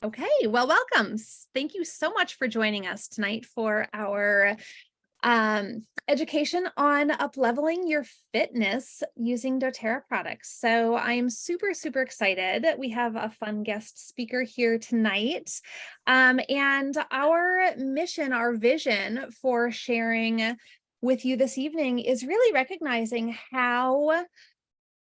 Okay, well, welcome. Thank you so much for joining us tonight for our education on upleveling your fitness using doTERRA products. So I'm super, super excited. We have a fun guest speaker here tonight. And our mission, our vision for sharing with you this evening is really recognizing how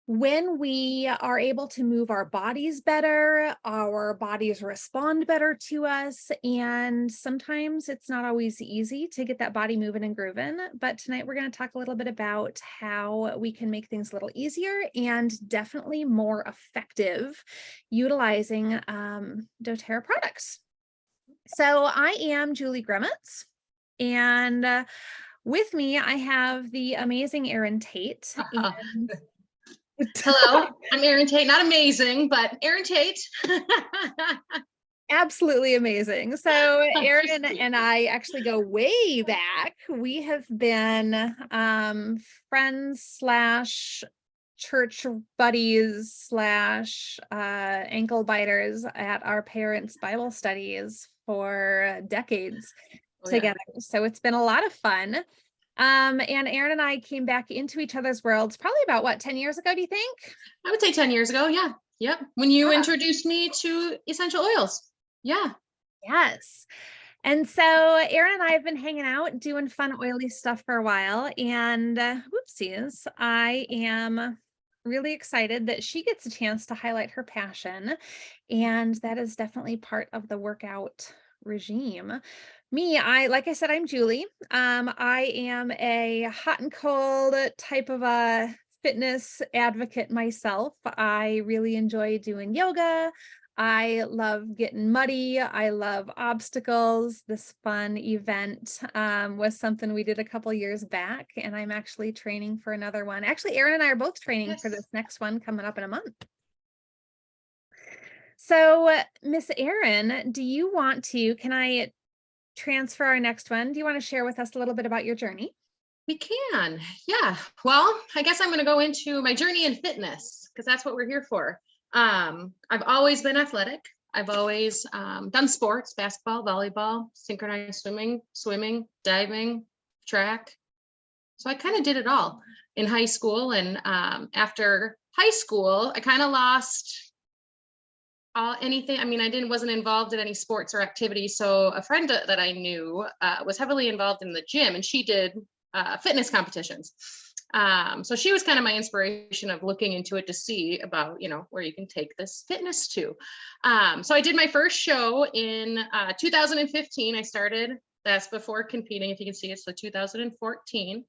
when we are able to move our bodies better, our bodies respond better to us. And sometimes it's not always easy to get that body moving and grooving. But tonight we're going to talk a little bit about how we can make things a little easier and definitely more effective utilizing doTERRA products. So I am Julie Gremitz, and with me I have the amazing Erin Tate. And Hello, I'm Erin Tate. Not amazing, but Erin Tate. absolutely amazing. So Erin and I actually go way back. We have been friends slash church buddies slash ankle biters at our parents' Bible studies for decades Oh, yeah. together. So it's been a lot of fun. And Erin and I came back into each other's worlds probably about what, 10 years ago, do you think? I would say 10 years ago. Yeah. Yep. When you Yeah. introduced me to essential oils. Yeah. Yes. And so Erin and I have been hanging out doing fun, oily stuff for a while. And whoopsies, I am really excited that she gets a chance to highlight her passion. And that is definitely part of the workout regime. Me, like I said, I'm Julie. I am a hot and cold type of a fitness advocate myself. I really enjoy doing yoga. I love getting muddy. I love obstacles. This fun event was something we did a couple years back, and I'm actually training for another one. Actually, Erin and I are both training for Yes. this next one coming up in a month. So, Miss Erin, do you want to, can I transfer our next one? Do you want to share with us a little bit about your journey? We can. Yeah. Well, I guess I'm going to go into my journey in fitness because that's what we're here for. I've always been athletic. I've always done sports, basketball, volleyball, synchronized swimming, diving, track. So I kind of did it all in high school. And after high school, I kind of lost anything. I mean, wasn't involved in any sports or activities. So a friend that I knew was heavily involved in the gym, and she did fitness competitions. So she was kind of my inspiration of looking into it to see about, where you can take this fitness to. So I did my first show in 2015. I started, that's before competing. If you can see, it's the 2014.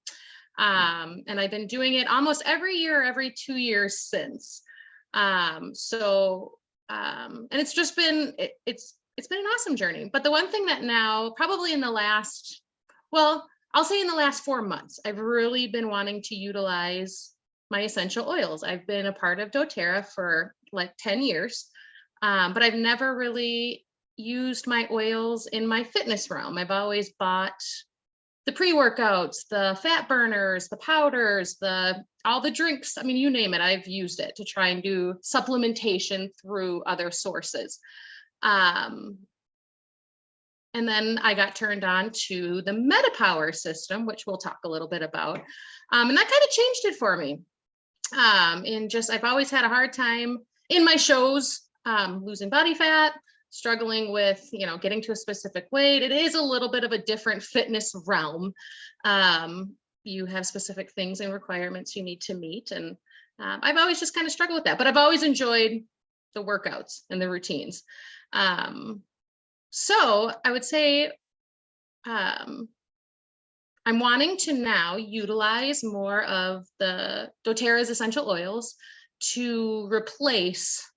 And I've been doing it almost every year, every 2 years since. And it's just been, it's been an awesome journey. But the one thing that now, probably in the last, well, I'll say in the last 4 months, I've really been wanting to utilize my essential oils. I've been a part of doTERRA for like 10 years, but I've never really used my oils in my fitness realm. I've always bought the pre-workouts, the fat burners, the powders, all the drinks. I mean, you name it, I've used it to try and do supplementation through other sources. And then I got turned on to the MetaPower system, which we'll talk a little bit about. And that kind of changed it for me. I've always had a hard time in my shows, losing body fat, struggling with, getting to a specific weight. It is a little bit of a different fitness realm. You have specific things and requirements you need to meet. And I've always just kind of struggled with that, but I've always enjoyed the workouts and the routines. So I would say I'm wanting to now utilize more of the doTERRA's essential oils to replace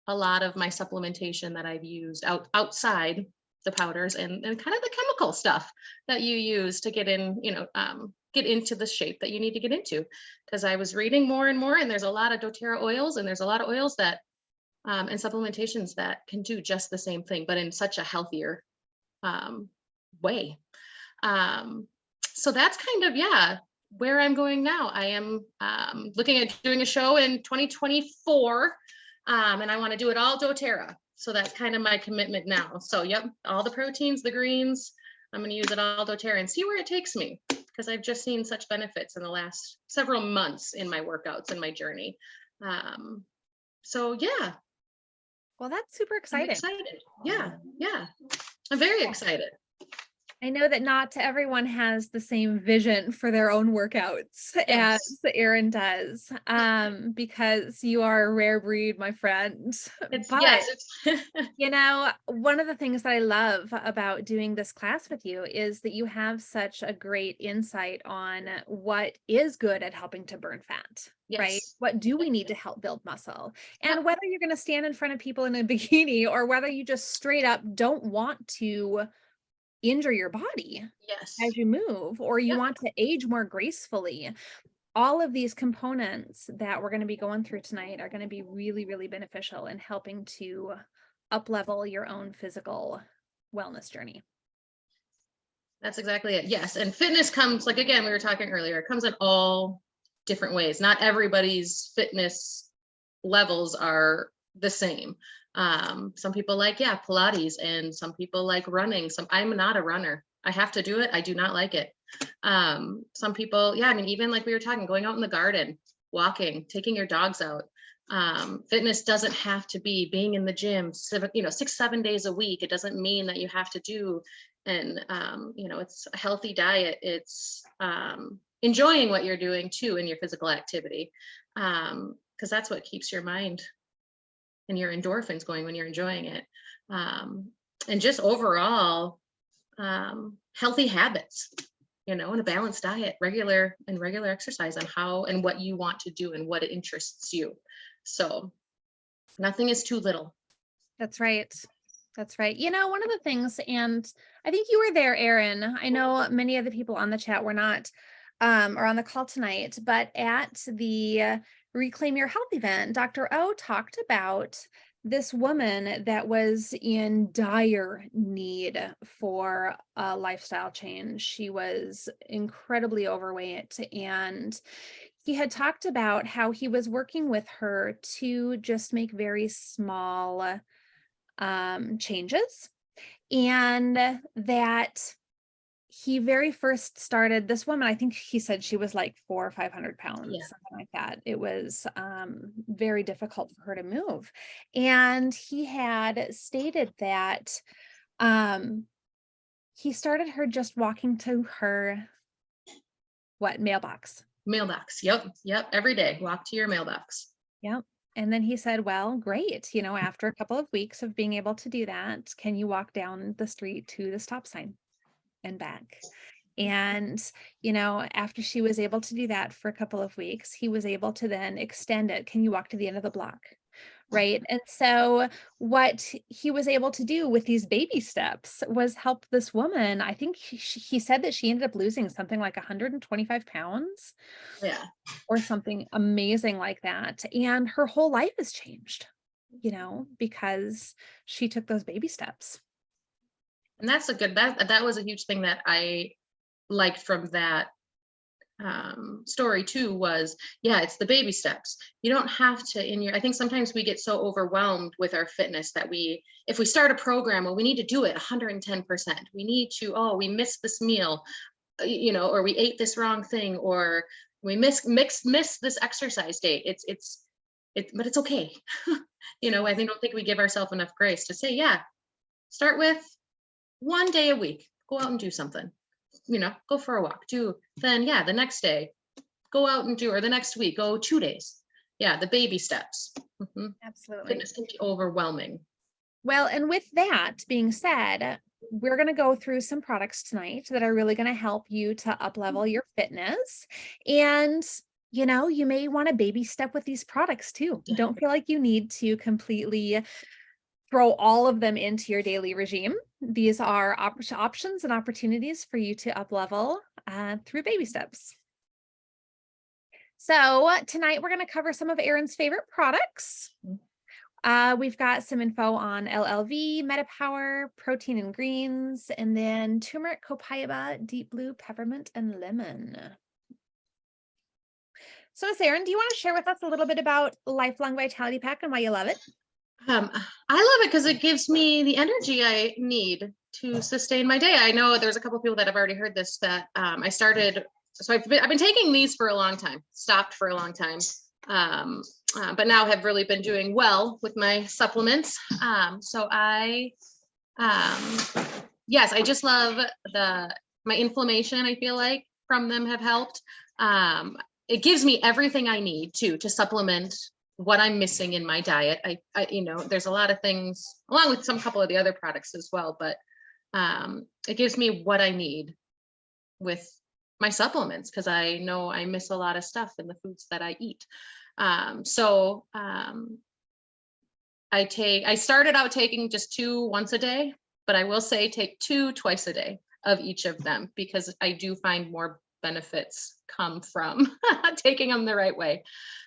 a lot of my supplementation that I've used outside the powders and kind of the chemical stuff that you use to get into the shape that you need to get into. Because I was reading more and more, and there's a lot of doTERRA oils, and there's a lot of oils that and supplementations that can do just the same thing, but in such a healthier way. So that's kind of, where I'm going now. I am looking at doing a show in 2024 And I want to do it all doTERRA. So that's kind of my commitment now. So yep, all the proteins, the greens, I'm going to use it all doTERRA and see where it takes me, because I've just seen such benefits in the last several months in my workouts and my journey. Um, so yeah, Well, that's super I'm exciting. excited. Yeah, yeah. I'm very excited. I know that not everyone has the same vision for their own workouts as Yes. Erin does, because you are a rare breed, my friend. It's But yes, it's one of the things that I love about doing this class with you is that you have such a great insight on what is good at helping to burn fat, right? yes. What do we Yep, need to help build muscle? yep, And whether you're going to stand in front of people in a bikini or whether you just straight up don't want to injure your body yes. as you move, or you Yep. want to age more gracefully, all of these components that we're going to be going through tonight are going to be really, really beneficial in helping to up level your own physical wellness journey. That's exactly it. Yes. And fitness comes, like, again, we were talking earlier, it comes in all different ways. Not everybody's fitness levels are the same. Some people like, yeah, Pilates, and some people like running. I'm not a runner. I have to do it. I do not like it. Some people, yeah, I mean, even like we were talking, going out in the garden, walking, taking your dogs out. Fitness doesn't have to be being in the gym, 6, 7 days a week. It doesn't mean that you have to do, and it's a healthy diet. It's enjoying what you're doing too in your physical activity, because that's what keeps your mind and your endorphins going when you're enjoying it. um, and just overall, healthy habits, and a balanced diet, regular exercise on how and what you want to do and what interests you. So nothing is too little. That's right. That's right. One of the things, and I think you were there, Erin. I know many of the people on the chat were not, or on the call tonight, but at the Reclaim Your Health event, Dr. O talked about this woman that was in dire need for a lifestyle change. She was incredibly overweight, and he had talked about how he was working with her to just make very small changes, and that he very first started this woman. I think he said she was like 400 or 500 pounds, Yeah. something like that. It was very difficult for her to move, and he had stated that um, he started her just walking to her mailbox. Mailbox. Yep. Yep. Every day, walk to your mailbox. Yep. And then he said, well, great. After a couple of weeks of being able to do that, can you walk down the street to the stop sign and back? And, after she was able to do that for a couple of weeks, he was able to then extend it. Can you walk to the end of the block? Right. And so what he was able to do with these baby steps was help this woman. I think he said that she ended up losing something like 125 pounds Yeah. or something amazing like that. And her whole life has changed, because she took those baby steps. And that's a good, that was a huge thing that I liked from that story too. Was, yeah, it's the baby steps. You don't have to, I think sometimes we get so overwhelmed with our fitness that if we start a program, well, we need to do it 110%. We need to, oh, we missed this meal, or we ate this wrong thing, or we miss this exercise date. But it's okay. I don't think we give ourselves enough grace to say, yeah, start with 1 day a week, go out and do something, go for a walk, then yeah, the next day, go out and do, or the next week, go 2 days. Yeah, the baby steps. Absolutely. Fitness can be overwhelming. Well, and with that being said, we're going to go through some products tonight that are really going to help you to up level your fitness. And, you may want to baby step with these products too. Yeah. Don't feel like you need to completely throw all of them into your daily regime. These are options and opportunities for you to up level through baby steps. So tonight we're going to cover some of Erin's favorite products. We've got some info on LLV, MetaPower, protein and greens, and then turmeric, copaiba, deep blue, peppermint, and lemon. So, Miss Erin, do you want to share with us a little bit about Lifelong Vitality Pack and why you love it? I love it because it gives me the energy I need to sustain my day. I know there's a couple people that have already heard this that I started. So I've been taking these for a long time, stopped for a long time, um, but now have really been doing well with my supplements. So um, yes, I just love my inflammation. I feel like from them have helped. Um, it gives me everything I need to supplement what I'm missing in my diet. There's a lot of things along with some couple of the other products as well, but it gives me what I need with my supplements because I know I miss a lot of stuff in the foods that I eat. I started out taking just 2 once a day, but I will say take 2 twice a day of each of them because I do find more benefits come from taking them the right way.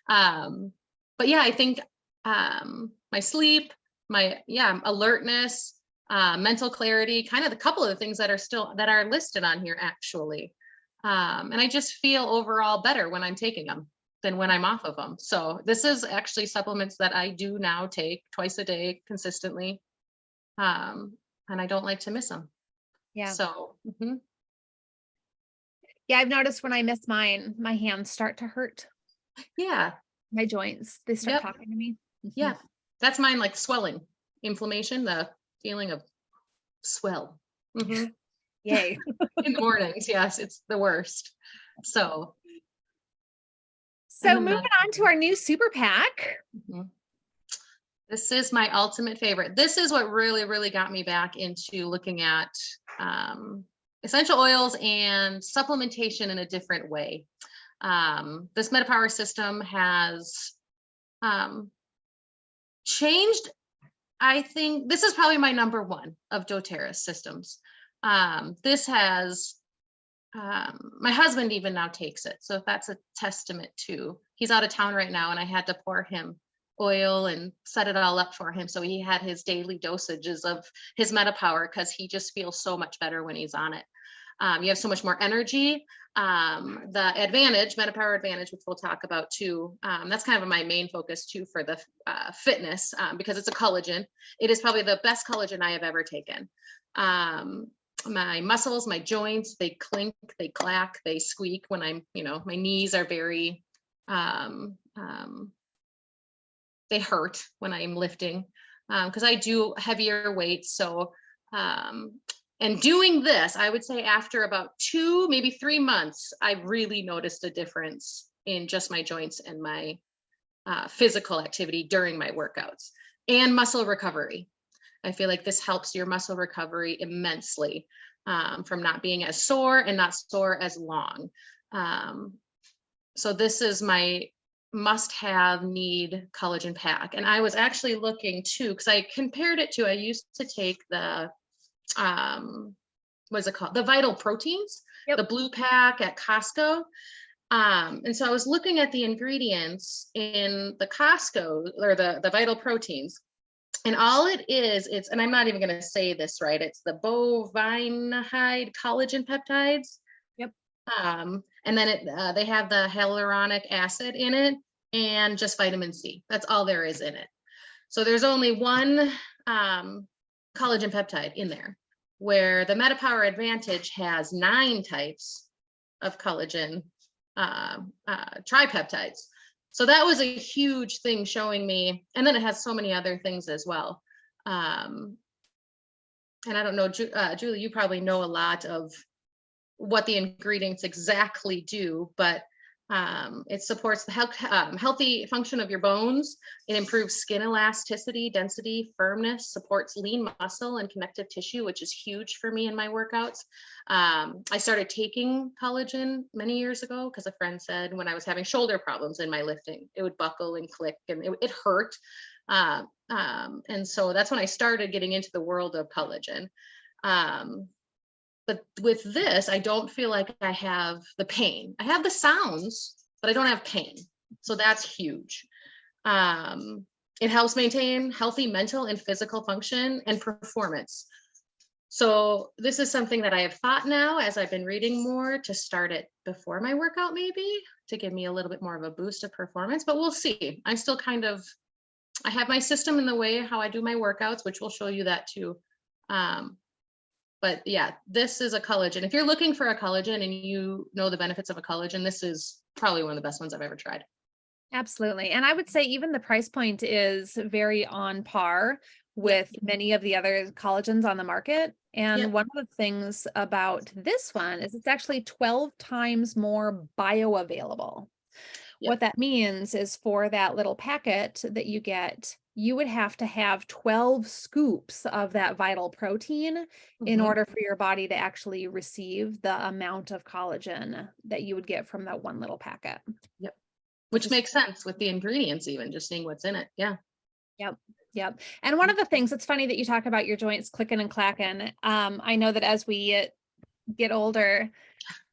But yeah, I think my sleep, my alertness, mental clarity, kind of the couple of the things that are listed on here actually. And I just feel overall better when I'm taking them than when I'm off of them. So this is actually supplements that I do now take twice a day consistently. And I don't like to miss them. Yeah. So Yeah, I've noticed when I miss mine, my hands start to hurt, yeah, my joints, they start yep, talking to me. yeah. That's mine, like swelling, inflammation, the feeling of swell. hmm Yay. In the mornings, yes, it's the worst. So, and So then moving on to our new super pack. mhm. This is my ultimate favorite. This is what really, really got me back into looking at essential oils and supplementation in a different way. This MetaPower system has um, changed. I think this is probably my number one of doTERRA systems. This has my husband even now takes it. So that's a testament to, he's out of town right now and I had to pour him oil and set it all up for him. So he had his daily dosages of his MetaPower because he just feels so much better when he's on it. You have so much more energy. The advantage, MetaPower Advantage, which we'll talk about too, that's kind of my main focus too for the fitness because it's a collagen. It is probably the best collagen I have ever taken. My muscles, my joints, they clink, they clack, they squeak when my knees are very, they hurt when I'm lifting because I do heavier weights. So, and doing this, I would say after about 2, maybe 3 months, I really noticed a difference in just my joints and my physical activity during my workouts and muscle recovery. I feel like this helps your muscle recovery immensely from not being as sore and not sore as long. So this is my must-have need collagen pack. And I was actually looking too, because I compared it to, I used to take the, what's it called? The Vital Proteins, the blue pack at Costco. And so I was looking at the ingredients in the Costco or the Vital Proteins. And all it is, and I'm not even going to say this right, it's the bovine collagen peptides. Yep. And then they have the hyaluronic acid in it and just vitamin C. That's all there is in it. So there's only one collagen peptide in there, where the MetaPower Advantage has 9 types of collagen tripeptides. So that was a huge thing showing me. And then it has so many other things as well. And I don't know, Julie, you probably know a lot of what the ingredients exactly do, but it supports the healthy function of your bones. It improves skin elasticity, density, firmness, supports lean muscle and connective tissue, which is huge for me in my workouts. I started taking collagen many years ago because a friend said when I was having shoulder problems in my lifting, it would buckle and click and it hurt. And so that's when I started getting into the world of collagen. But with this, I don't feel like I have the pain. I have the sounds, but I don't have pain. So that's huge. It helps maintain healthy mental and physical function and performance. So this is something that I have thought now as I've been reading more to start it before my workout, maybe to give me a little bit more of a boost of performance, but we'll see. I'm still kind of, I have my system in the way how I do my workouts, which will show you that too. Um, but yeah, this is a collagen. If you're looking for a collagen and you know the benefits of a collagen, this is probably one of the best ones I've ever tried. Absolutely. And I would say even the price point is very on par Yep. with many of the other collagens on the market. Yep. And one of the things about this one is it's actually 12 times more bioavailable. Yep. What that means is for that little packet that you get, you would have to have 12 scoops of that vital protein in Hmm. order for your body to actually receive the amount of collagen that you would get from that one little packet, Yep. which Which is makes sense with the ingredients, even just seeing what's in it. Yeah. yep. Yep. And one of the things, it's funny that you talk about your joints clicking and clacking. I know that as we get older,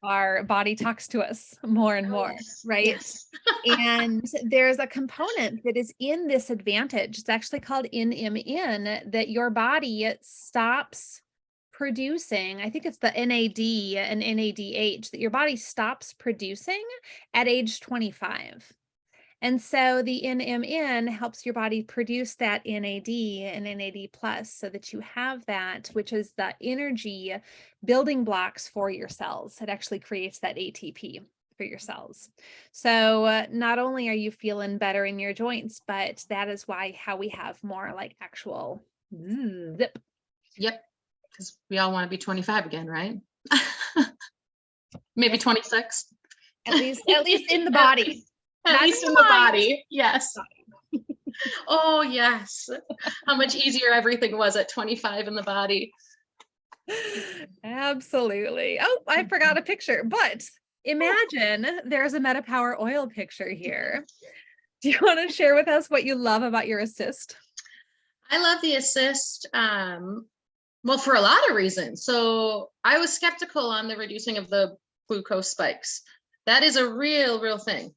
our body talks to us more and Oh, more, yes. right? Yes. And there's a component that is in this advantage. It's actually called NMN, that your body stops producing. I think it's the NAD and NADH that your body stops producing at age 25. And so the NMN helps your body produce that NAD and NAD plus so that you have that, which is the energy building blocks for your cells. It actually creates that ATP for your cells. So not only are you feeling better in your joints, but that is why how we have more like actual zip. Yep. Because we all want to be 25 again, right? Maybe Yes, 26. at least in the At body, least, at not in least in the the mind. body. Yes. Oh, yes. How much easier everything was at 25 in the body. Absolutely. Oh, I forgot a picture, but Oh, imagine there's a MetaPower oil picture here. Do you want to share with us what you love about your assist? I love the assist. Well, for a lot of reasons. So I was skeptical on the reducing of the glucose spikes. That is a real thing.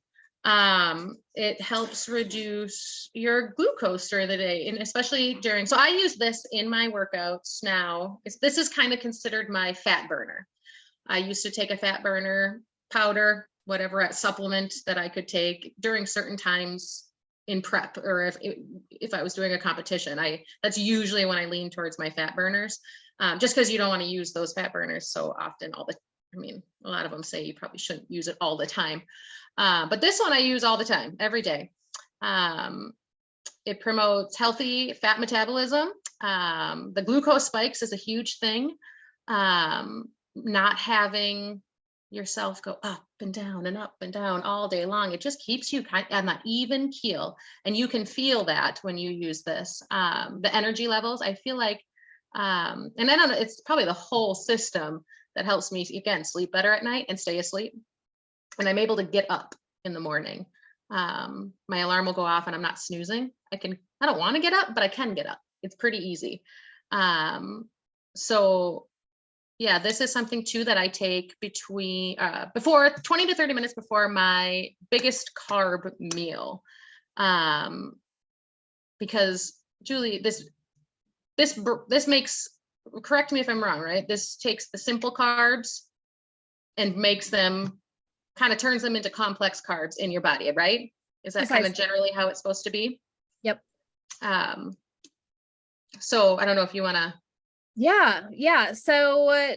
It helps reduce your glucose during the day, and especially during. So I use this in my workouts now. This is kind of considered my fat burner. I used to take a fat burner powder, whatever supplement that I could take during certain times in prep, or if I was doing a competition. That's usually when I lean towards my fat burners, just because you don't want to use those fat burners so often. I mean, a lot of them say you probably shouldn't use it all the time, but this one I use all the time, every day. Um, it promotes healthy fat metabolism. The glucose spikes is a huge thing. Not having yourself go up and down and up and down all day long. It just keeps you kind on that even keel. And you can feel that when you use this. The energy levels, I feel like, and I don't know, it's probably the whole system that helps me, again, sleep better at night and stay asleep. And I'm able to get up in the morning. My alarm will go off and I'm not snoozing. I don't want to get up, but I can get up. It's pretty easy. So yeah, this is something too that I take before 20 to 30 minutes before my biggest carb meal. Because Julie, this makes, correct me if I'm wrong, right? This takes the simple carbs and makes them, kind of turns them into complex carbs in your body, right? Is that kind of Precisely. generally how it's supposed to be? Yep. Um, so I don't know if you want to. Yeah. Yeah. So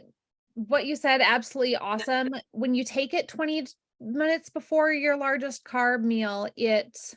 what you said, absolutely awesome. When you take it 20 minutes before your largest carb meal, it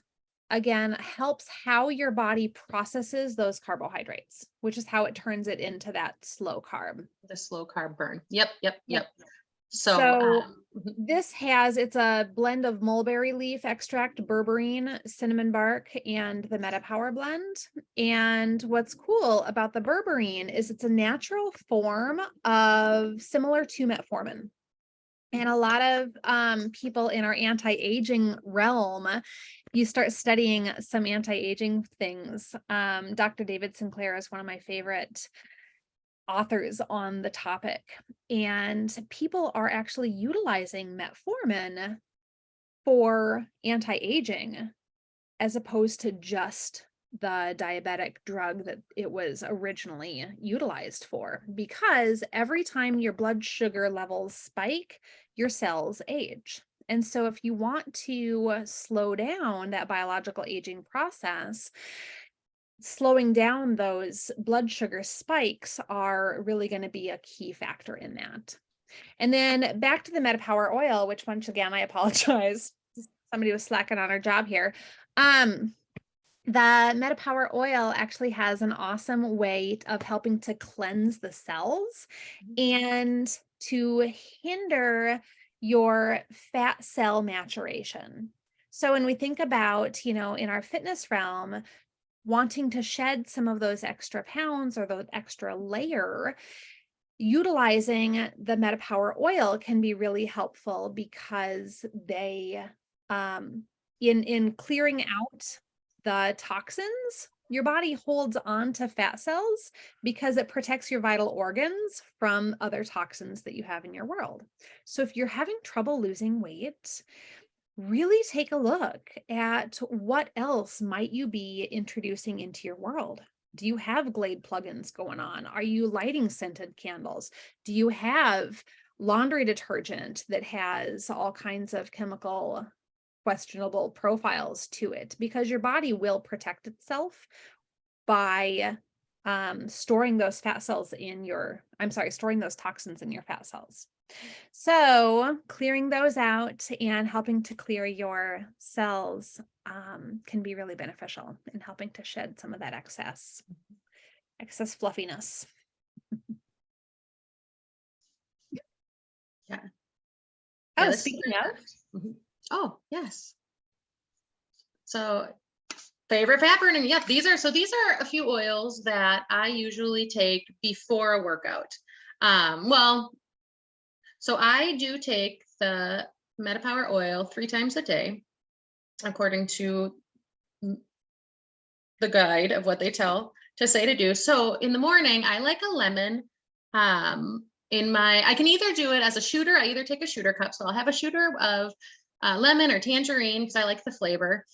again helps how your body processes those carbohydrates, which is how it turns it into that slow carb. The slow carb burn. Yep, yep, Yep. yep. So So mhm. it's a blend of mulberry leaf extract, berberine, cinnamon bark, and the MetaPower blend. And what's cool about the berberine is it's a natural form of similar to metformin. And a lot of people in our anti-aging realm, you start studying some anti-aging things. Dr. David Sinclair is one of my favorite authors on the topic, and people are actually utilizing metformin for anti-aging as opposed to just the diabetic drug that it was originally utilized for, because every time your blood sugar levels spike, your cells age. And so, if you want to slow down that biological aging process, slowing down those blood sugar spikes are really going to be a key factor in that. And then back to the MetaPower oil, which once again, I apologize. Somebody was slacking on our job here. The MetaPower oil actually has an awesome way of helping to cleanse the cells and to hinder your fat cell maturation. So when we think about, in our fitness realm, wanting to shed some of those extra pounds or the extra layer, utilizing the MetaPower oil can be really helpful because they, in clearing out the toxins, your body holds on to fat cells because it protects your vital organs from other toxins that you have in your world. So if you're having trouble losing weight, really take a look at what else might you be introducing into your world. Do you have Glade plugins going on? Are you lighting scented candles? Do you have laundry detergent that has all kinds of chemical questionable profiles to it? Because your body will protect itself by storing those storing those toxins in your fat cells. So clearing those out and helping to clear your cells can be really beneficial in helping to shed some of that excess fluffiness. Yeah. Oh, This is speaking of, Oh, yes. So favorite fat burning. Yeah, these are a few oils that I usually take before a workout. So I do take the MetaPower oil 3 times a day, according to the guide of what they say to do. So in the morning, I like a lemon. I can either do it as a shooter. I either take a shooter cup. So I'll have a shooter of lemon or tangerine because I like the flavor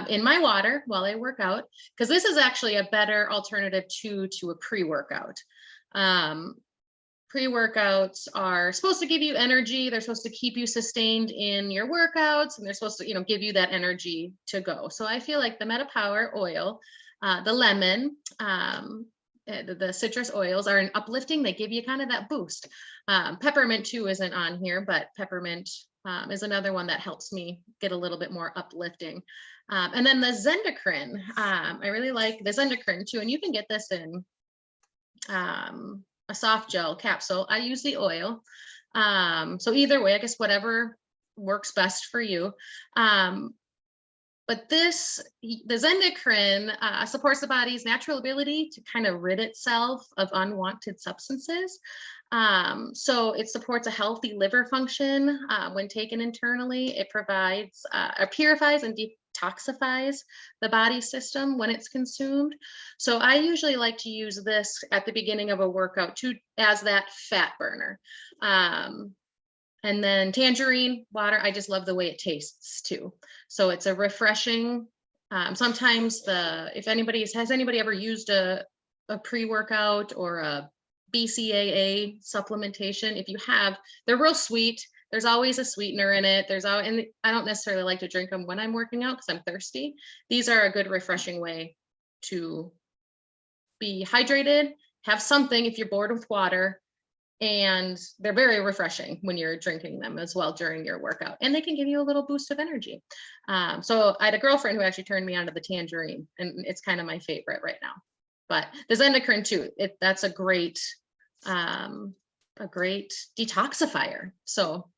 in my water while I work out, because this is actually a better alternative to a pre-workout. Pre-workouts are supposed to give you energy. They're supposed to keep you sustained in your workouts, and they're supposed to, give you that energy to go. So I feel like the MetaPower oil, the lemon, the citrus oils are an uplifting. They give you kind of that boost. Peppermint too isn't on here, but peppermint is another one that helps me get a little bit more uplifting. And then the Zendocrine, I really like the Zendocrine too, and you can get this in a soft gel capsule. I use the oil. So either way, I guess whatever works best for you. But the Zendocrine supports the body's natural ability to kind of rid itself of unwanted substances. So it supports a healthy liver function when taken internally. It provides, purifies and detoxifies the body system when it's consumed. So I usually like to use this at the beginning of a workout as that fat burner. And then tangerine water, I just love the way it tastes too. So it's a refreshing. Sometimes has anybody ever used a pre-workout or a BCAA supplementation? If you have, they're real sweet. There's always a sweetener in it. And I don't necessarily like to drink them when I'm working out because I'm thirsty. These are a good refreshing way to be hydrated, have something if you're bored with water, and they're very refreshing when you're drinking them as well during your workout, and they can give you a little boost of energy. So I had a girlfriend who actually turned me on to the tangerine, and it's kind of my favorite right now. But the Zendocrine too, that's a great detoxifier. So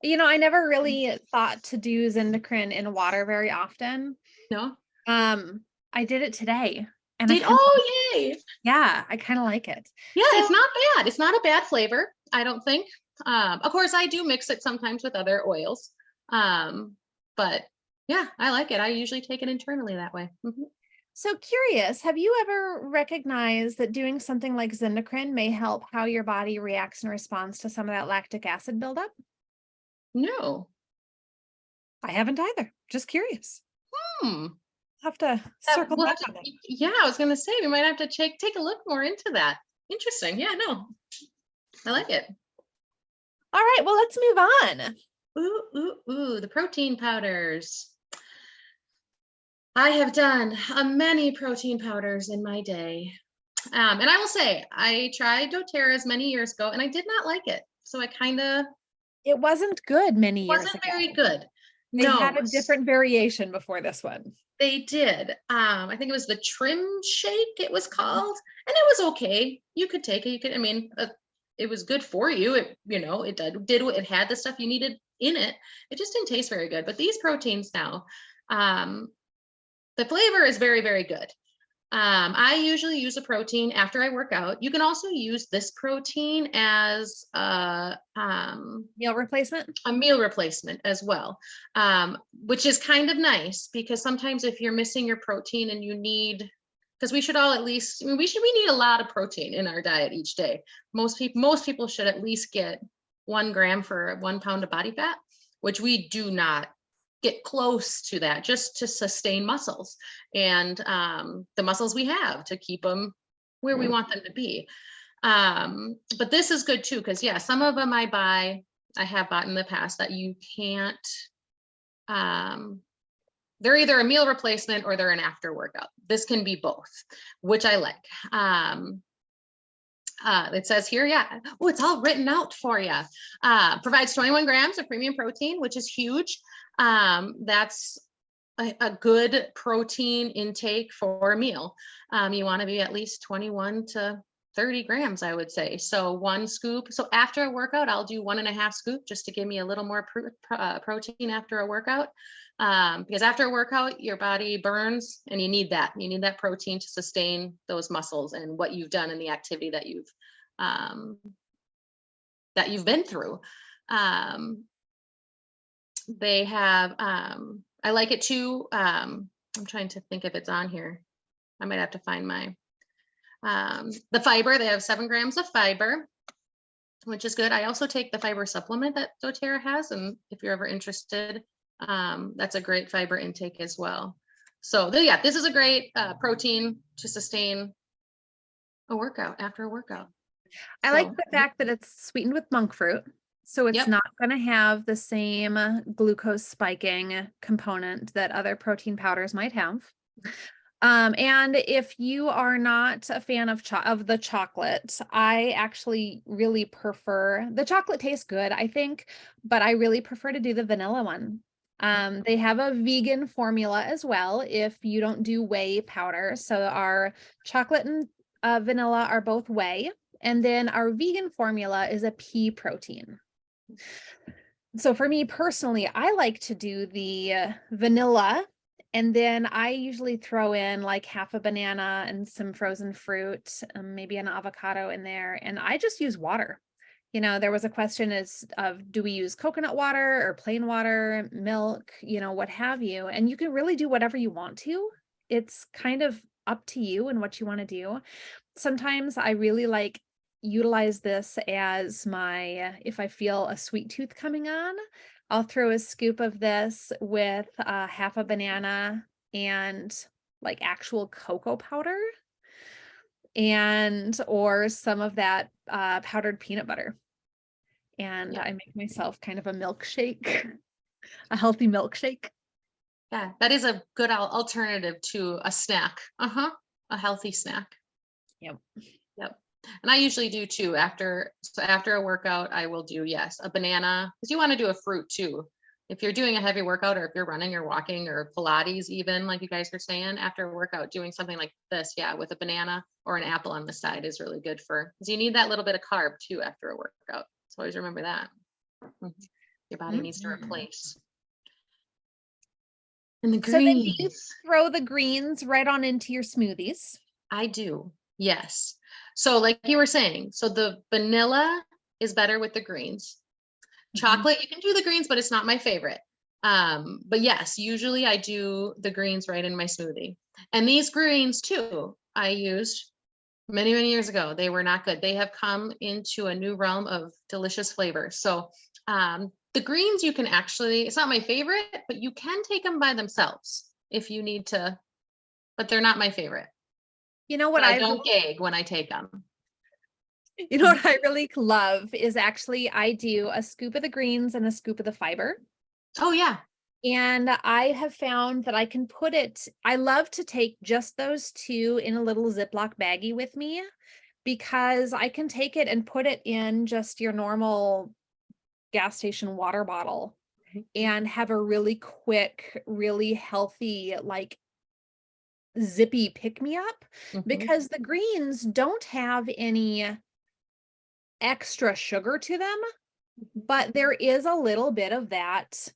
I never really thought to do Zendocrine in water very often. no, I did it today, and yay! Yeah, I kind of like it. Yeah, it's not bad. It's not a bad flavor, I don't think. Of course, I do mix it sometimes with other oils. But yeah, I like it. I usually take it internally that way. So curious, have you ever recognized that doing something like Zendocrine may help how your body reacts and responds to some of that lactic acid buildup? No. I haven't either. Just curious. Hmm. have to circle We'll back have to, on that. yeah, I was gonna say, we might have to take a look more into that. Interesting. Yeah, no, I like it. All right, well, let's move on. The protein powders. I have done many protein powders in my day. And I will say, I tried doTERRA's many years ago and I did not like it. So I kind of It wasn't good many years wasn't ago. very good. They had No, a different variation before this one. they did. I think it was the trim shake it was called, and it was okay. You could take it. You could, I mean, it was good for you. It did what it had the stuff you needed in it. It just didn't taste very good. But these proteins now, um, the flavor is very, very good. I usually use a protein after I work out. You can also use this protein as Meal replacement? a meal replacement as well, which is kind of nice because sometimes if you're missing your protein and you need, because we should all at least, I mean, we need a lot of protein in our diet each day. Most people should at least get 1 gram for 1 pound of body fat, which we do not get close to that just to sustain muscles and the muscles we have to keep them where we want them to be. But this is good too, because yeah, some of them I have bought in the past that you can't, they're either a meal replacement or they're an after workout. This can be both, which I like. It says here, yeah, oh, it's all written out for you. Provides 21 grams of premium protein, which is huge. That's a good protein intake for a meal. You want to be at least 21 to 30 grams, I would say. So 1 scoop. So after a workout, I'll do 1.5 scoop just to give me a little more protein after a workout. Because after a workout, your body burns and you need that. You need that protein to sustain those muscles and what you've done in the activity that you've been through. They have, I like it too. I'm trying to think if it's on here. I might have to find the fiber. They have 7 grams of fiber, which is good. I also take the fiber supplement that doTERRA has. And if you're ever interested, that's a great fiber intake as well. So yeah, this is a great protein to sustain a workout after a workout. I like the fact that it's sweetened with monk fruit. So it's Yep. not going to have the same glucose spiking component that other protein powders might have. And if you are not a fan of the chocolate, I actually really prefer, the chocolate tastes good, I think, but I really prefer to do the vanilla one. They have a vegan formula as well if you don't do whey powder. So our chocolate and vanilla are both whey. And then our vegan formula is a pea protein. So for me personally, I like to do the vanilla, and then I usually throw in like half a banana and some frozen fruit, maybe an avocado in there, and I just use water. There was a question of do we use coconut water or plain water, milk, what have you, and you can really do whatever you want to. It's kind of up to you and what you want to do. Sometimes I really utilize this as if I feel a sweet tooth coming on, I'll throw a scoop of this with half a banana and like actual cocoa powder or some of that powdered peanut butter. And I make myself kind of a milkshake, a healthy milkshake. Yeah, that is a good alternative to a snack. A healthy snack. Yep. And I usually do too. After a workout, I will do, yes, a banana, because you want to do a fruit too. If you're doing a heavy workout, or if you're running or walking or Pilates, even like you guys were saying, after a workout, doing something like this, yeah, with a banana or an apple on the side is really good because you need that little bit of carb too after a workout. So always remember that. Your body needs to replace. And the greens. So then you throw the greens right on into your smoothies. I do. Yes. So like you were saying, so the vanilla is better with the greens. Chocolate, you can do the greens, but it's not my favorite. But yes, usually I do the greens right in my smoothie. And these greens too, I used many, many years ago. They were not good. They have come into a new realm of delicious flavors. So the greens you can actually, it's not my favorite, but you can take them by themselves if you need to but they're not my favorite. You know what But I I've don't gag when I take them. you know what I really love is actually I do a scoop of the greens and a scoop of the fiber. Oh yeah. And I have found that I love to take just those two in a little Ziploc baggie with me because I can take it and put it in just your normal gas station water bottle and have a really quick, really healthy, like zippy pick me up Mhm. because the greens don't have any extra sugar to them, but there is a little bit of that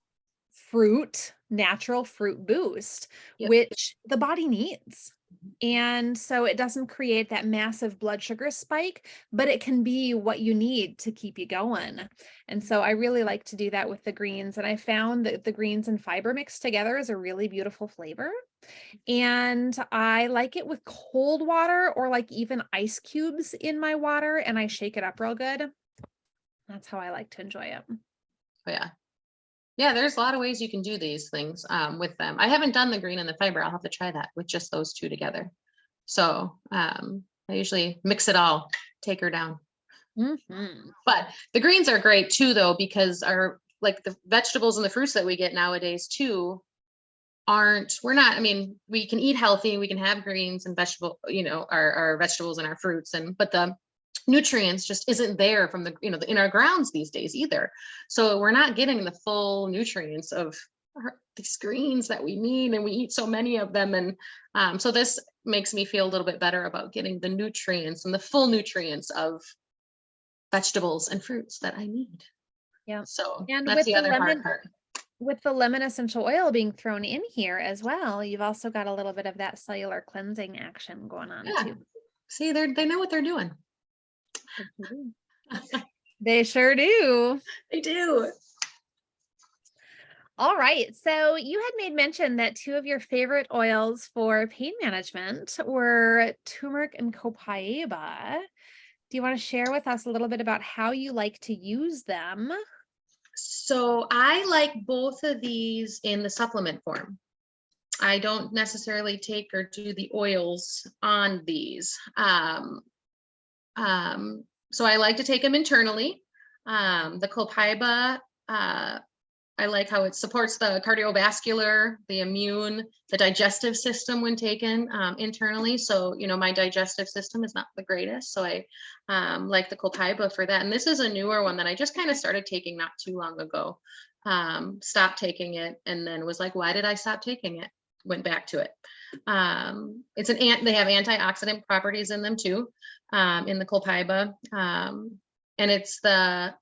natural fruit boost, Yep. which the body needs. And so it doesn't create that massive blood sugar spike, but it can be what you need to keep you going. And so I really like to do that with the greens. And I found that the greens and fiber mixed together is a really beautiful flavor. And I like it with cold water or like even ice cubes in my water, and I shake it up real good. That's how I like to enjoy it. Oh yeah. Yeah, there's a lot of ways you can do these things with them. I haven't done the green and the fiber. I'll have to try that with just those two together. So I usually mix it all, take her down. Mhm. But the greens are great too, though, because our like the vegetables and the fruits that we get nowadays too we're not, I mean, we can eat healthy, we can have greens and our vegetables and our fruits, but the nutrients just isn't there from in our grounds these days either. So we're not getting the full nutrients of these greens that we need, and we eat so many of them. And so this makes me feel a little bit better about getting the nutrients and the full nutrients of vegetables and fruits that I need. Yeah. So And that's the other hard part. with the lemon essential oil being thrown in here as well, you've also got a little bit of that cellular cleansing action going on Yeah. too. See, they know what they're doing. They sure do. They sure do. They do. All right. So you had made mention that two of your favorite oils for pain management were turmeric and copaiba. Do you want to share with us a little bit about how you like to use them? So I like both of these in the supplement form. I don't necessarily take or do the oils on these. So I like to take them internally. The copaiba, I like how it supports the cardiovascular, the immune, the digestive system when taken internally. So, my digestive system is not the greatest. So I like the copaiba for that. And this is a newer one that I just kind of started taking not too long ago. Stopped taking it and then was like, why did I stop taking it? Went back to it. They have antioxidant properties in them too, in the copaiba. And it's the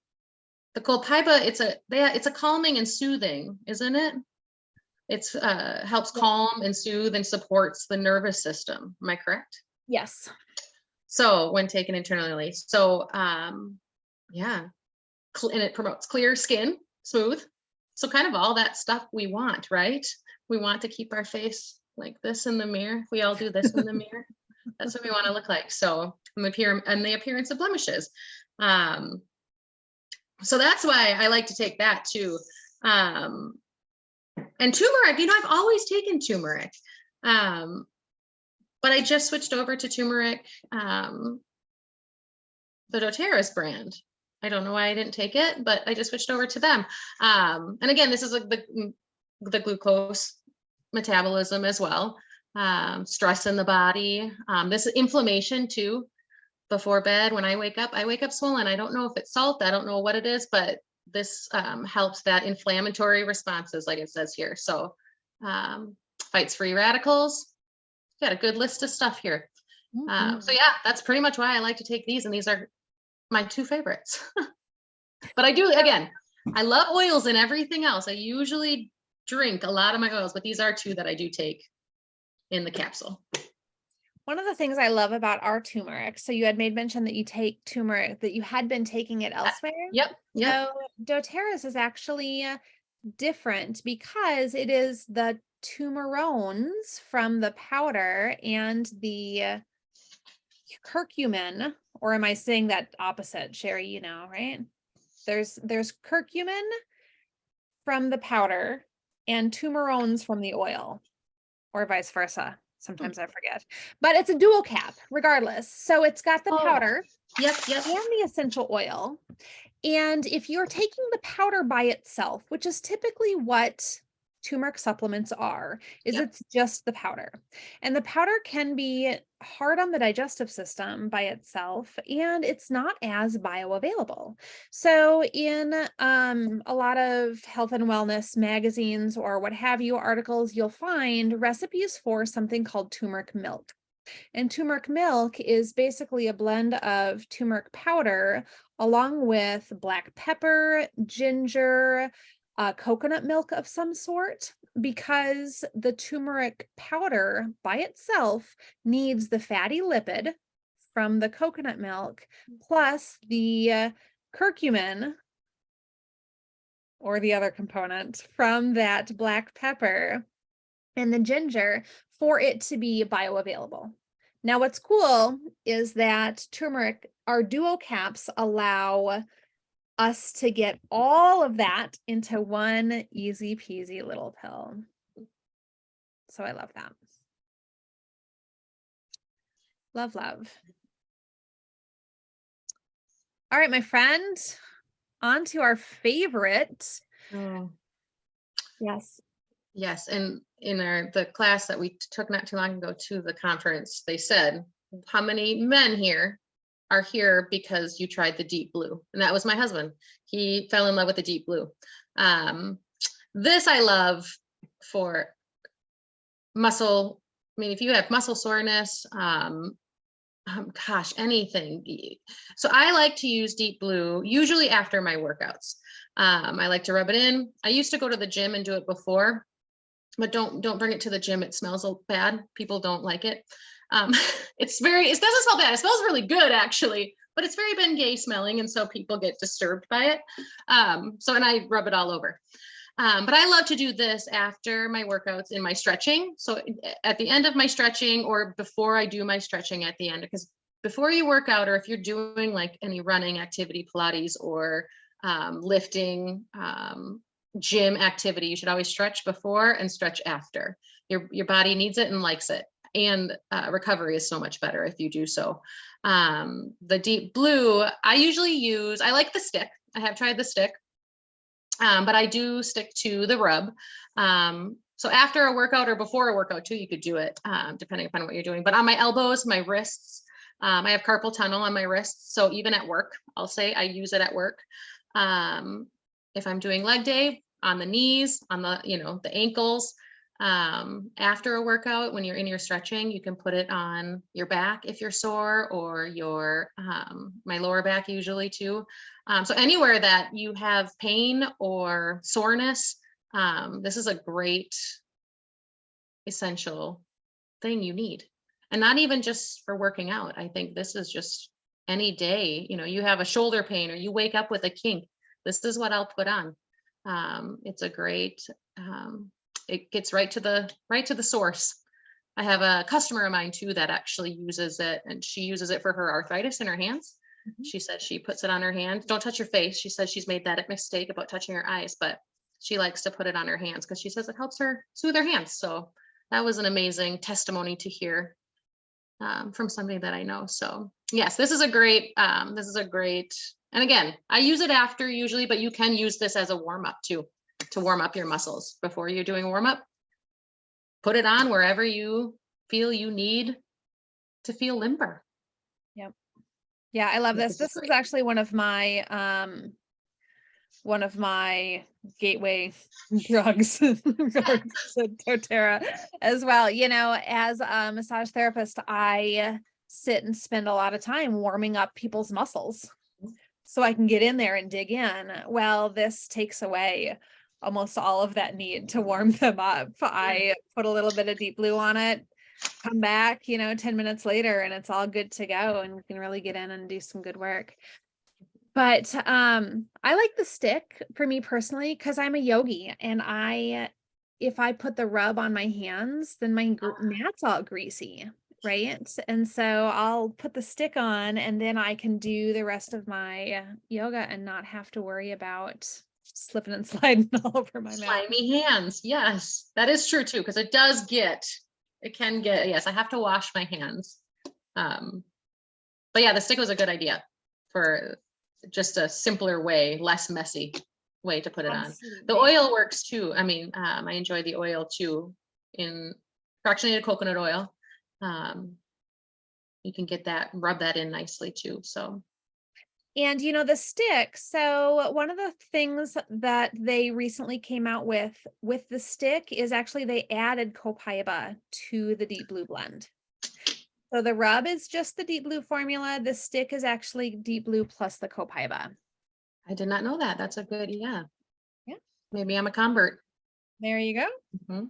copaiba, it's a calming and soothing, isn't it? It's helps Yep. calm and soothe and supports the nervous system. Am I correct? Yes. So when taken internally, so yeah, and it promotes clear skin, smooth. So kind of all that stuff we want, right? We want to keep our face like this in the mirror. We all do this in the mirror. That's what we want to look like. So and the appearance of blemishes. Um, so that's why I like to take that too. And turmeric, I've always taken turmeric. But I just switched over to turmeric, the doTERRA's brand. I don't know why I didn't take it, but I just switched over to them. And again, this is like the glucose metabolism as well. Stress in the body. This is inflammation too. Before bed, when I wake up swollen. I don't know if it's salt. I don't know what it is, but this helps that inflammatory responses, like it says here. So fights free radicals. Got a good list of stuff here. So Mhm. yeah, that's pretty much why I like to take these, and these are my two favorites. But I do, again, I love oils and everything else. I usually drink a lot of my oils, but these are two that I do take in the capsule. One of the things I love about our turmeric, so you had made mention that you take turmeric, that you had been taking it elsewhere. Yep. So doTERRA's is actually different because it is the turmerones from the powder and the curcumin, or am I saying that opposite, Sherry? You know, right? There's curcumin from the powder and turmerones from the oil, or vice versa. Sometimes I forget, but it's a dual cap regardless. So it's got the Oh, powder yep, yep. and the essential oil. And if you're taking the powder by itself, which is typically what turmeric supplements are, is Yep. it's just the powder. And the powder can be hard on the digestive system by itself, and it's not as bioavailable. So in a lot of health and wellness magazines or what have you articles, you'll find recipes for something called turmeric milk. And turmeric milk is basically a blend of turmeric powder along with black pepper, ginger, coconut milk of some sort, because the turmeric powder by itself needs the fatty lipid from the coconut milk plus the curcumin or the other component from that black pepper and the ginger for it to be bioavailable. Now, what's cool is that turmeric, our duo caps allow us to get all of that into one easy peasy little pill. So I love that. Love, love. All right, my friend, on to our favorite. Oh. Yes. Yes, and in the class that we took not too long ago to the conference, they said, how many men here are here because you tried the deep blue? And that was my husband. He fell in love with the deep blue. This I love for muscle. I mean, if you have muscle soreness, gosh, anything. So I like to use deep blue usually after my workouts. I like to rub it in. I used to go to the gym and do it before, but don't bring it to the gym. It smells bad. People don't like it. It doesn't smell bad. It smells really good actually, but it's very Bengay smelling. And so people get disturbed by it. And I rub it all over. But I love to do this after my workouts in my stretching. So at the end of my stretching or before I do my stretching at the end, because before you work out, or if you're doing like any running activity, Pilates or lifting, gym activity, you should always stretch before and stretch after. Your body needs it and likes it. And recovery is so much better if you do so. The deep blue, I like the stick. I have tried the stick. But I do stick to the rub. So after a workout or before a workout too, you could do it depending upon what you're doing. But on my elbows, my wrists, I have carpal tunnel on my wrists. So even at work, I'll say I use it at work. If I'm doing leg day, on the knees, on the ankles, after a workout, when you're in your stretching, you can put it on your back if you're sore, or my lower back usually too. So anywhere that you have pain or soreness, this is a great essential thing you need. And not even just for working out. I think this is just any day, you have a shoulder pain or you wake up with a kink. This is what I'll put on. It's a great, it gets right to the source. I have a customer of mine too that actually uses it, and she uses it for her arthritis in her hands. Mm-hmm. She said she puts it on her hand. Don't touch your face. She said she's made that mistake about touching her eyes, but she likes to put it on her hands because she says it helps her soothe her hands. So that was an amazing testimony to hear from somebody that I know. So yes, this is a great, and again, I use it after usually, but you can use this as a warm up too, to warm up your muscles before you're doing a warm up. Put it on wherever you feel you need to feel limber. Yep. Yeah, I love this. This is actually one of my gateway drugs, doTERRA as well. As a massage therapist, I sit and spend a lot of time warming up people's muscles so I can get in there and dig in. Well, this takes away almost all of that need to warm them up. I put a little bit of deep blue on it, come back, 10 minutes later, and it's all good to go, and we can really get in and do some good work. But I like the stick for me personally because I'm a yogi, and if I put the rub on my hands, then my mat's all greasy, right? And so I'll put the stick on, and then I can do the rest of my yoga and not have to worry about slipping and sliding all over my mat. Slimy hands. Yes, that is true too, because it does get it can get, yes, I have to wash my hands. But yeah, the stick was a good idea for just a simpler way, less messy way to put it on. The Absolutely. oil works too. I mean, I enjoy the oil too in fractionated coconut oil. Um, you can get that, rub that in nicely too. So And the stick, so one of the things that they recently came out with the stick is actually they added copaiba to the deep blue blend. So the rub is just the deep blue formula. The stick is actually deep blue plus the copaiba. I did not know that. That's a good, yeah. Yeah, Maybe I'm a convert. there you go. Mhm.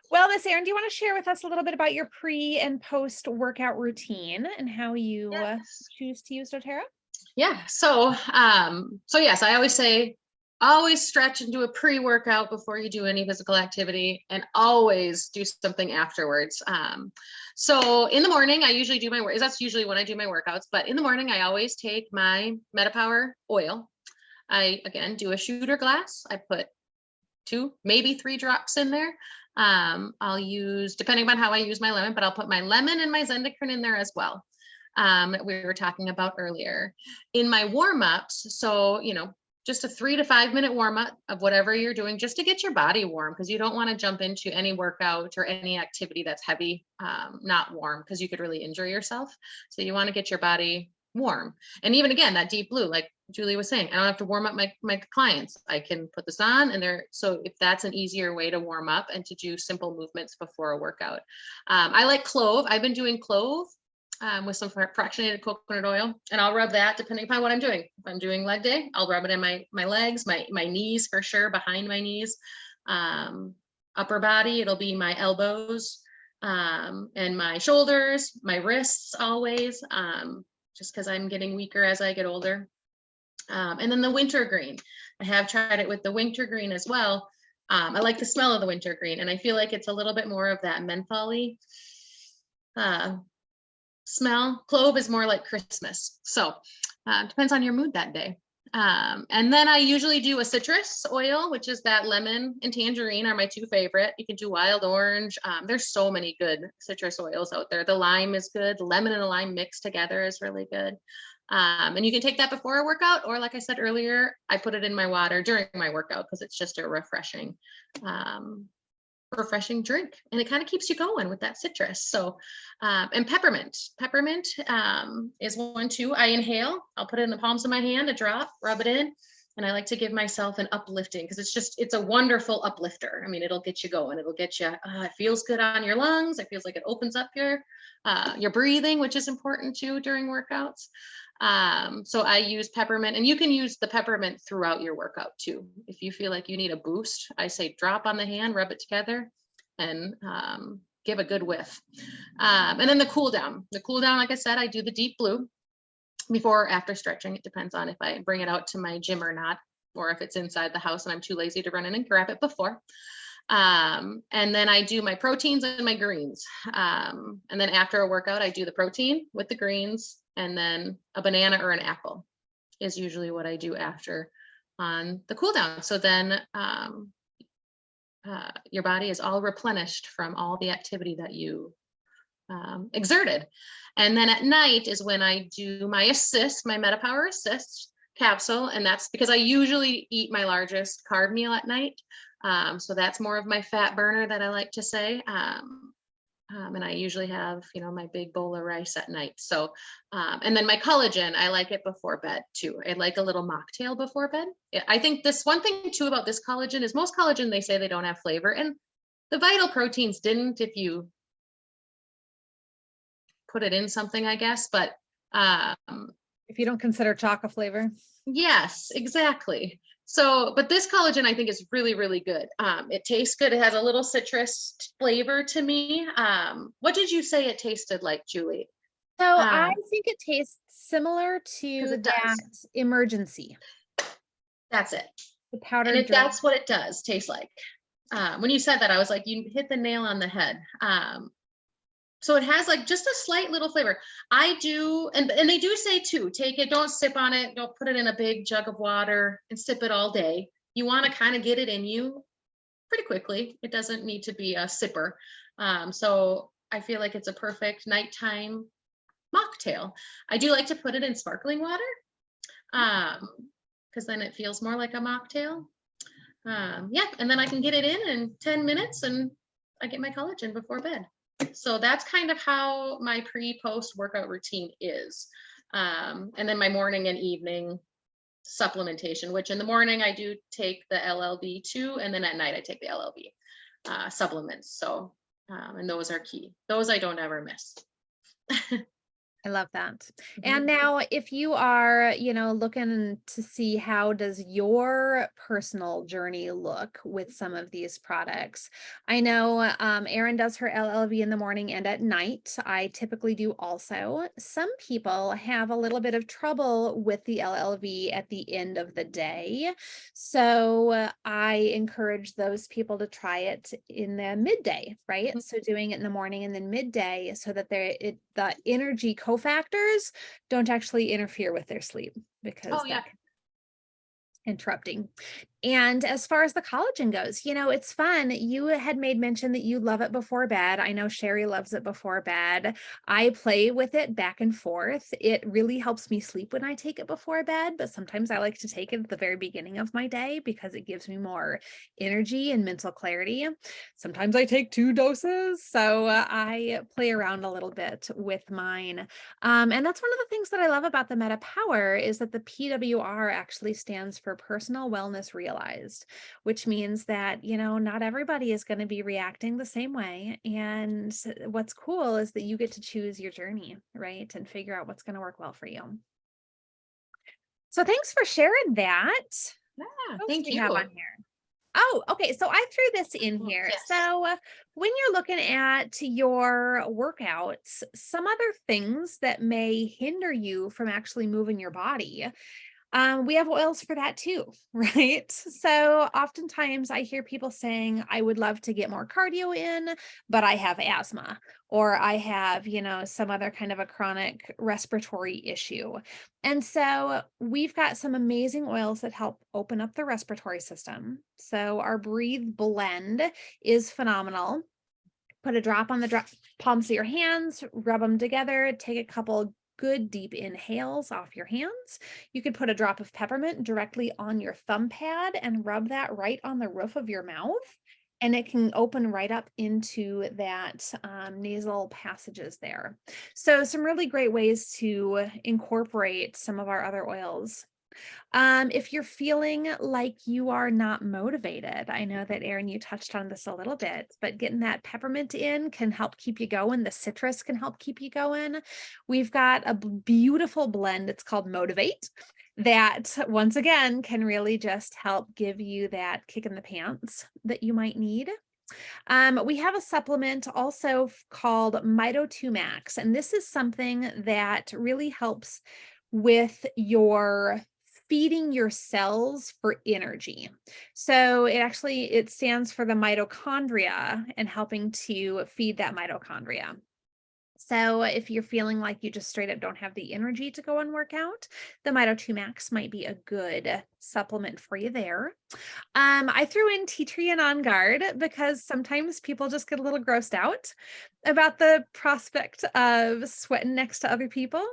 Well, Miss Erin, do you want to share with us a little bit about your pre and post workout routine and how you Yes. choose to use doTERRA? Yeah. So yes, I always say, always stretch and do a pre-workout before you do any physical activity, and always do something afterwards. So in the morning, I usually do my work. That's usually when I do my workouts. But in the morning, I always take my MetaPower oil. I again do a shooter glass. I put 2, maybe 3 drops in there. I'll use, depending on how I use my lemon, but I'll put my lemon and my zendicrine in there as well. That we were talking about earlier. In my warm-ups, so just a 3 to 5 minute warm-up of whatever you're doing, just to get your body warm, because you don't want to jump into any workout or any activity that's heavy, not warm, because you could really injure yourself. So you want to get your body warm. And even again, that deep blue, like Julie was saying, I don't have to warm up my clients. I can put this on and so if that's an easier way to warm up and to do simple movements before a workout. I like clove. I've been doing clove with some fractionated coconut oil, and I'll rub that depending upon what I'm doing. If I'm doing leg day, I'll rub it in my legs, my knees for sure, behind my knees, upper body, it'll be my elbows, and my shoulders, my wrists always, just because I'm getting weaker as I get older. And then the wintergreen, I have tried it with the wintergreen as well. I like the smell of the wintergreen, and I feel like it's a little bit more of that mentholy smell. Clove is more like Christmas. So depends on your mood that day. And then I usually do a citrus oil, which is that lemon and tangerine are my 2 favorite. You can do wild orange. There's so many good citrus oils out there. The lime is good. The lemon and the lime mixed together is really good. And you can take that before a workout, or like I said earlier, I put it in my water during my workout because it's just a refreshing drink, and it kind of keeps you going with that citrus. So and peppermint is one too. I inhale, I'll put it in the palms of my hand, a drop, rub it in, and I like to give myself an uplifting, because it's a wonderful uplifter. I mean, it'll get you going, it'll get you, it feels good on your lungs, it feels like it opens up your breathing, which is important too during workouts. So I use peppermint, and you can use the peppermint throughout your workout too. If you feel like you need a boost, I say drop on the hand, rub it together, and give a good whiff. And then the cool down, like I said, I do the deep blue before or after stretching. It depends on if I bring it out to my gym or not, or if it's inside the house and I'm too lazy to run in and grab it before. And then I do my proteins and my greens. And then after a workout, I do the protein with the greens, and then a banana or an apple is usually what I do after on the cool down. So then your body is all replenished from all the activity that you exerted. And then at night is when I do my MetaPower Assist capsule. And that's because I usually eat my largest carb meal at night. So that's more of my fat burner that I like to say. And I usually have, my big bowl of rice at night. So, and then my collagen, I like it before bed too. I like a little mocktail before bed. I think this one thing too about this collagen is most collagen, they say they don't have flavor, and the vital proteins didn't, if you put it in something, I guess. But If you don't consider chocolate flavor. yes, exactly. So, but this collagen I think is really, really good. It tastes good. It has a little citrus flavor to me. What did you say it tasted like, Julie? So I think it tastes similar Because to it that does. Emergency, That's it. the And powdered drink. that's what it does taste like. When you said that, I was like, you hit the nail on the head. So it has like just a slight little flavor. I do, and they do say too, take it, don't sip on it, don't put it in a big jug of water and sip it all day. You want to kind of get it in you pretty quickly. It doesn't need to be a sipper. So I feel like it's a perfect nighttime mocktail. I do like to put it in sparkling water, because then it feels more like a mocktail. Yeah, and then I can get it in 10 minutes and I get my collagen before bed. So that's kind of how my pre-post workout routine is. And then my morning and evening supplementation, which in the morning I do take the LLB2, and then at night I take the LLB supplements. So, and those are key. Those I don't ever miss. I love that. And Mhm. now if you are, looking to see how does your personal journey look with some of these products. I know Erin does her LLV in the morning and at night. I typically do also. Some people have a little bit of trouble with the LLV at the end of the day. So I encourage those people to try it in the midday, right? So doing it in the morning and then midday so that the energy cofactors don't actually interfere with their sleep because Oh yeah. that can interrupting. And as far as the collagen goes, it's fun. You had made mention that you love it before bed. I know Sherry loves it before bed. I play with it back and forth. It really helps me sleep when I take it before bed, but sometimes I like to take it at the very beginning of my day because it gives me more energy and mental clarity. Sometimes I take 2 doses. So I play around a little bit with mine. And that's one of the things that I love about the Meta Power is that the PWR actually stands for Personal Wellness Realized, which means that, not everybody is going to be reacting the same way. And what's cool is that you get to choose your journey, right? And figure out what's going to work well for you. So thanks for sharing that. Yeah. What else do Thank we have you. on here? Oh, okay. So I threw this in Oh, here. yes. So when you're looking at your workouts, some other things that may hinder you from actually moving your body, we have oils for that too, right? So oftentimes I hear people saying, I would love to get more cardio in, but I have asthma or I have, some other kind of a chronic respiratory issue. And so we've got some amazing oils that help open up the respiratory system. So our Breathe blend is phenomenal. Put a drop on the palms of your hands, rub them together, take a couple good deep inhales off your hands. You could put a drop of peppermint directly on your thumb pad and rub that right on the roof of your mouth. And it can open right up into that nasal passages there. So some really great ways to incorporate some of our other oils. If you're feeling like you are not motivated, I know that Erin, you touched on this a little bit, but getting that peppermint in can help keep you going. The citrus can help keep you going. We've got a beautiful blend. It's called Motivate that once again can really just help give you that kick in the pants that you might need. We have a supplement also called Mito 2 Max, and this is something that really helps with your feeding your cells for energy. So it stands for the mitochondria and helping to feed that mitochondria. So if you're feeling like you just straight up don't have the energy to go and work out, the Mito 2 Max might be a good supplement for you there. I threw in tea tree and on guard because sometimes people just get a little grossed out about the prospect of sweating next to other people.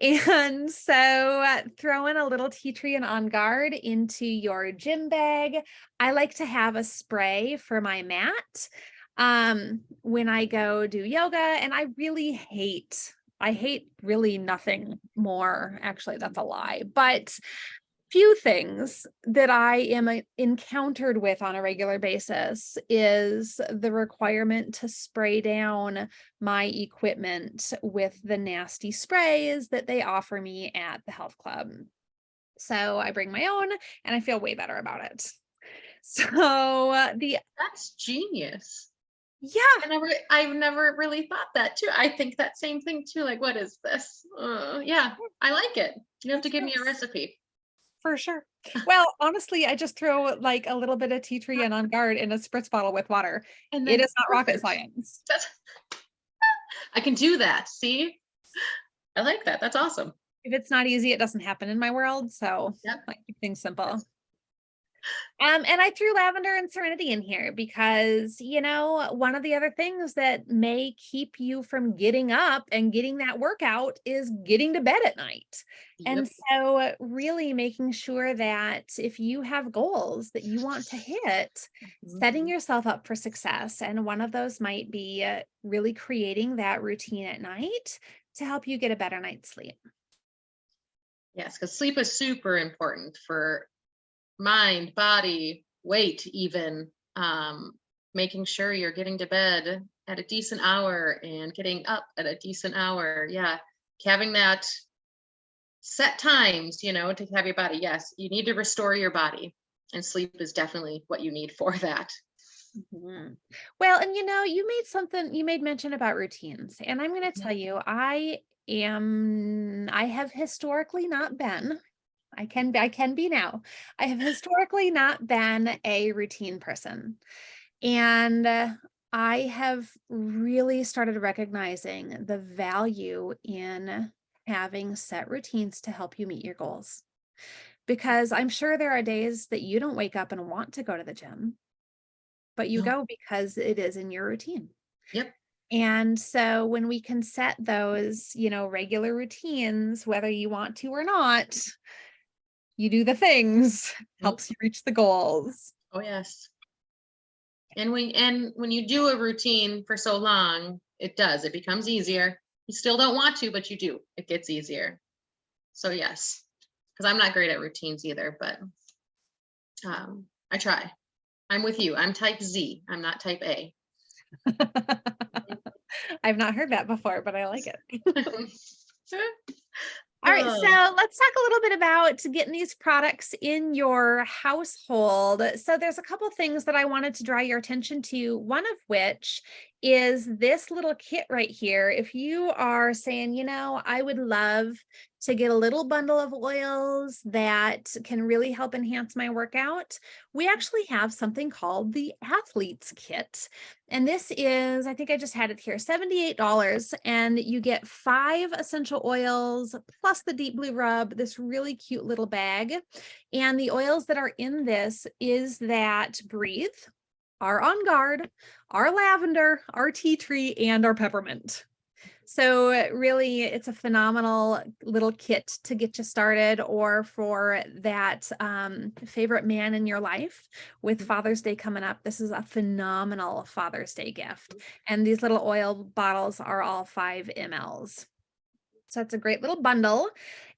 And so throw in a little tea tree and on guard into your gym bag. I like to have a spray for my mat when I go do yoga, and I hate really nothing more. Actually, that's a lie. But few things that I am encountered with on a regular basis is the requirement to spray down my equipment with the nasty sprays that they offer me at the health club. So I bring my own and I feel way better about it. So the That's genius. yeah, I've never really thought that too. I think that same thing too. Like, what is this? Yeah, I like it. You have to it's give me a gross. recipe. For sure. Well, honestly, I just throw like a little bit of tea tree and on guard in a spritz bottle with water. And It then is not rocket perfect. science. That's I can do that. See? I like that. That's awesome. If it's not easy, it doesn't happen in my world. So Yep. like keep things simple. That's And I threw lavender and serenity in here because, one of the other things that may keep you from getting up and getting that workout is getting to bed at night. And Yep. so really making sure that if you have goals that you want to hit, Mhm. setting yourself up for success. And one of those might be really creating that routine at night to help you get a better night's sleep. Yes, because sleep is super important for mind, body, weight, even. Making sure you're getting to bed at a decent hour and getting up at a decent hour. Yeah. Having that set times, to have your body. Yes, you need to restore your body, and sleep is definitely what you need for that. Mhm. Well, and you made mention about routines, and I'm going to Mhm. tell you, I have historically not been, I can be now. I have historically not been a routine person. And I have really started recognizing the value in having set routines to help you meet your goals. Because I'm sure there are days that you don't wake up and want to go to the gym, but you No. go because it is in your routine. Yep. And so when we can set those, regular routines, whether you want to or not, you do the things, Mhm. helps you reach the goals. Oh yes. And when you do a routine for so long, it becomes easier. You still don't want to, but you do. It gets easier. So yes, because I'm not great at routines either, but I try. I'm with you. I'm type Z. I'm not type A. I've not heard that before, but I like it. All right, so Oh, let's talk a little bit about getting these products in your household. So there's a couple things that I wanted to draw your attention to, one of which is this little kit right here. If you are saying, I would love to get a little bundle of oils that can really help enhance my workout, we actually have something called the Athlete's Kit. And this is, I think I just had it here, $78. And you get 5 essential oils plus the deep blue rub, this really cute little bag. And the oils that are in this is that Breathe, our On Guard, our lavender, our tea tree, and our peppermint. So really, it's a phenomenal little kit to get you started, or for that favorite man in your life. With Father's Day coming up, this is a phenomenal Father's Day gift. And these little oil bottles are all 5 mLs. So it's a great little bundle.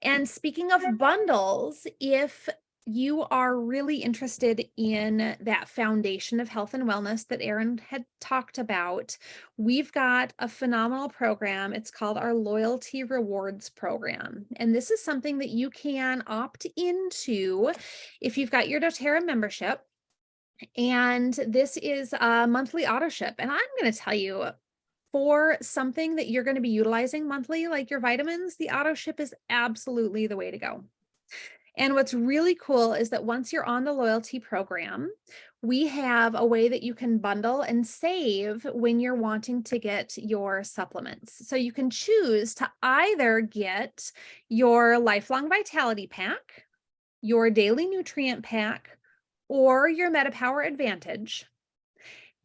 And speaking of bundles, if you are really interested in that foundation of health and wellness that Erin had talked about, we've got a phenomenal program. It's called our Loyalty Rewards Program. And this is something that you can opt into if you've got your doTERRA membership. And this is a monthly auto ship. And I'm going to tell you, for something that you're going to be utilizing monthly, like your vitamins, the auto ship is absolutely the way to go. And what's really cool is that once you're on the loyalty program, we have a way that you can bundle and save when you're wanting to get your supplements. So you can choose to either get your lifelong vitality pack, your daily nutrient pack, or your MetaPower Advantage.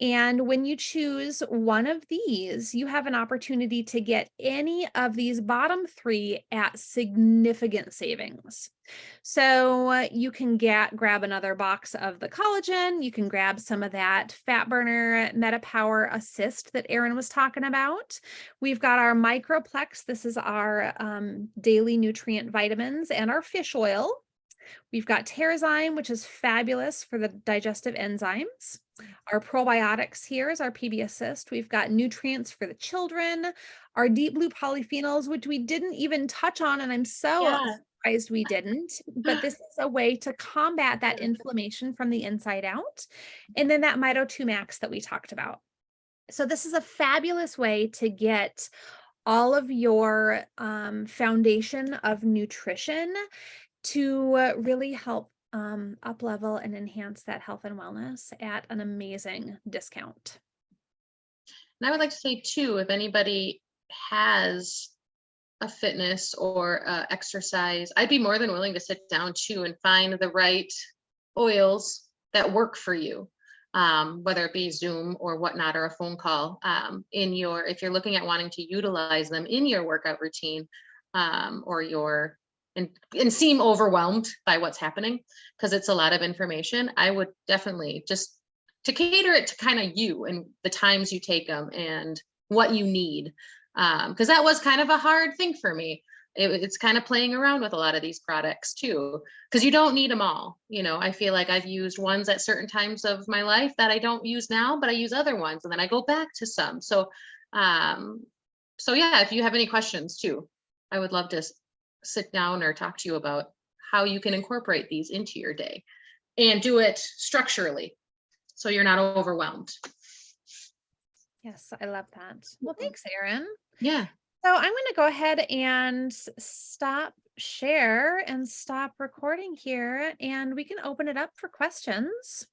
And when you choose one of these, you have an opportunity to get any of these bottom 3 at significant savings. So you can grab another box of the collagen. You can grab some of that fat burner MetaPower Assist that Erin was talking about. We've got our Microplex. This is our daily nutrient vitamins and our fish oil. We've got Terrazyme, which is fabulous for the digestive enzymes. Our probiotics here is our PB Assist. We've got nutrients for the children, our deep blue polyphenols, which we didn't even touch on, and I'm so yeah. surprised we didn't. But this is a way to combat that inflammation from the inside out. And then that Mito 2 Max that we talked about. So this is a fabulous way to get all of your foundation of nutrition to really help up level and enhance that health and wellness at an amazing discount. And I would like to say too, if anybody has a fitness or exercise, I'd be more than willing to sit down too and find the right oils that work for you, whether it be Zoom or whatnot, or a phone call, if you're looking at wanting to utilize them in your workout routine, or and seem overwhelmed by what's happening, because it's a lot of information. I would definitely just to cater it to kind of you and the times you take them and what you need. Because that was kind of a hard thing for me. It's kind of playing around with a lot of these products too, because you don't need them all. I feel like I've used ones at certain times of my life that I don't use now, but I use other ones, and then I go back to some. Um, so yeah, if you have any questions too, I would love to sit down or talk to you about how you can incorporate these into your day and do it structurally so you're not overwhelmed. Yes, I love that. Well, thanks, Erin. Yeah. So I'm going to go ahead and stop share and stop recording here, and we can open it up for questions.